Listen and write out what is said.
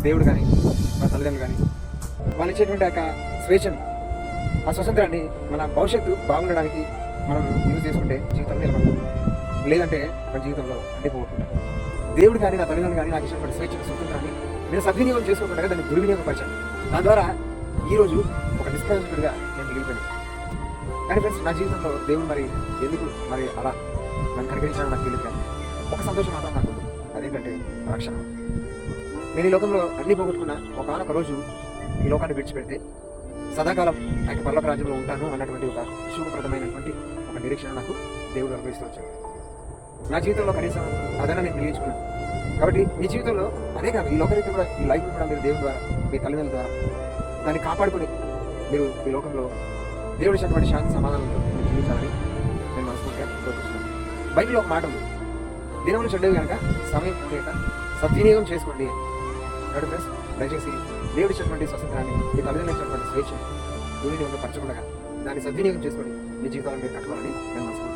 దేవుడు కానీ మన తల్లిదండ్రులు కానీ వాళ్ళు ఇచ్చేటువంటి యొక్క స్వేచ్ఛను, ఆ స్వతంత్రాన్ని మన భవిష్యత్తు బాగుండడానికి మనం యూజ్ చేసుకుంటే జీవితం నిలబడతాం. లేదంటే మన జీవితంలో అన్ని పోగొట్టుకుంటాం. దేవుడు కానీ నా తల్లిదండ్రులు కానీ నాకు ఇచ్చినటువంటి స్వేచ్ఛను, స్వతంత్రాన్ని నేను సద్వినియోగం చేసుకోకుండా దాన్ని దుర్వినియోగపరిచాను. దాని ద్వారా ఈరోజు ఒక నిష్ప్రయోజకుడిగా నేను మిగిలిపోయాను. కానీ ఫ్రెండ్స్, నా జీవితంలో దేవుడు మరి ఎందుకు మరి అలా నన్ను కనికరించాలని నాకు తెలియదు. కానీ ఒక సంతోషం మాత్రం నాకు ఉంది, అదేంటంటే రక్షణ. నేను ఈ లోకంలో అన్ని పోగొట్టుకున్న ఒకనొక రోజు ఈ లోకాన్ని విడిచిపెడితే సదాకాలం ఆయన పరలోక రాజ్యంలో ఉంటాను అన్నటువంటి ఒక శుభప్రదమైనటువంటి ఒక నిరీక్షణ నాకు దేవుడు అనుభవిస్తూ వచ్చాడు. నా జీవితంలో కనీసం అదన నేను నిలిచుకున్నాను. కాబట్టి మీ జీవితంలో అదే కాదు, ఈ లోకరీతి కూడా, ఈ లైఫ్ కూడా మీరు దేవుడి ద్వారా, మీ తల్లిదండ్రుల ద్వారా దాన్ని కాపాడుకుని మీరు ఈ లోకంలో దేవుడి ఇచ్చినటువంటి శాంతి సమాధానంతో మీరు జీవించాలని నేను మనస్ఫూర్తిగా కోరుకుంటున్నాను. బైబిల్లో ఒక మాట ఉంది, దినములు చెడ్డవి కనుక సమయం ఉండేట సద్వినియోగం చేసుకోండి. కాబట్టి ఫ్రెండ్స్, దయచేసి దేవుడి ఇచ్చినటువంటి స్వతంత్రాన్ని, మీ తల్లిదండ్రులు ఇచ్చినటువంటి స్వేచ్ఛను దుర్వినియోగం పరచకుండా దాన్ని సద్వినియోగం చేసుకొని మీ జీవితాలను మీరు కట్టుకోవాలని నేను మనస్ఫూర్తిగా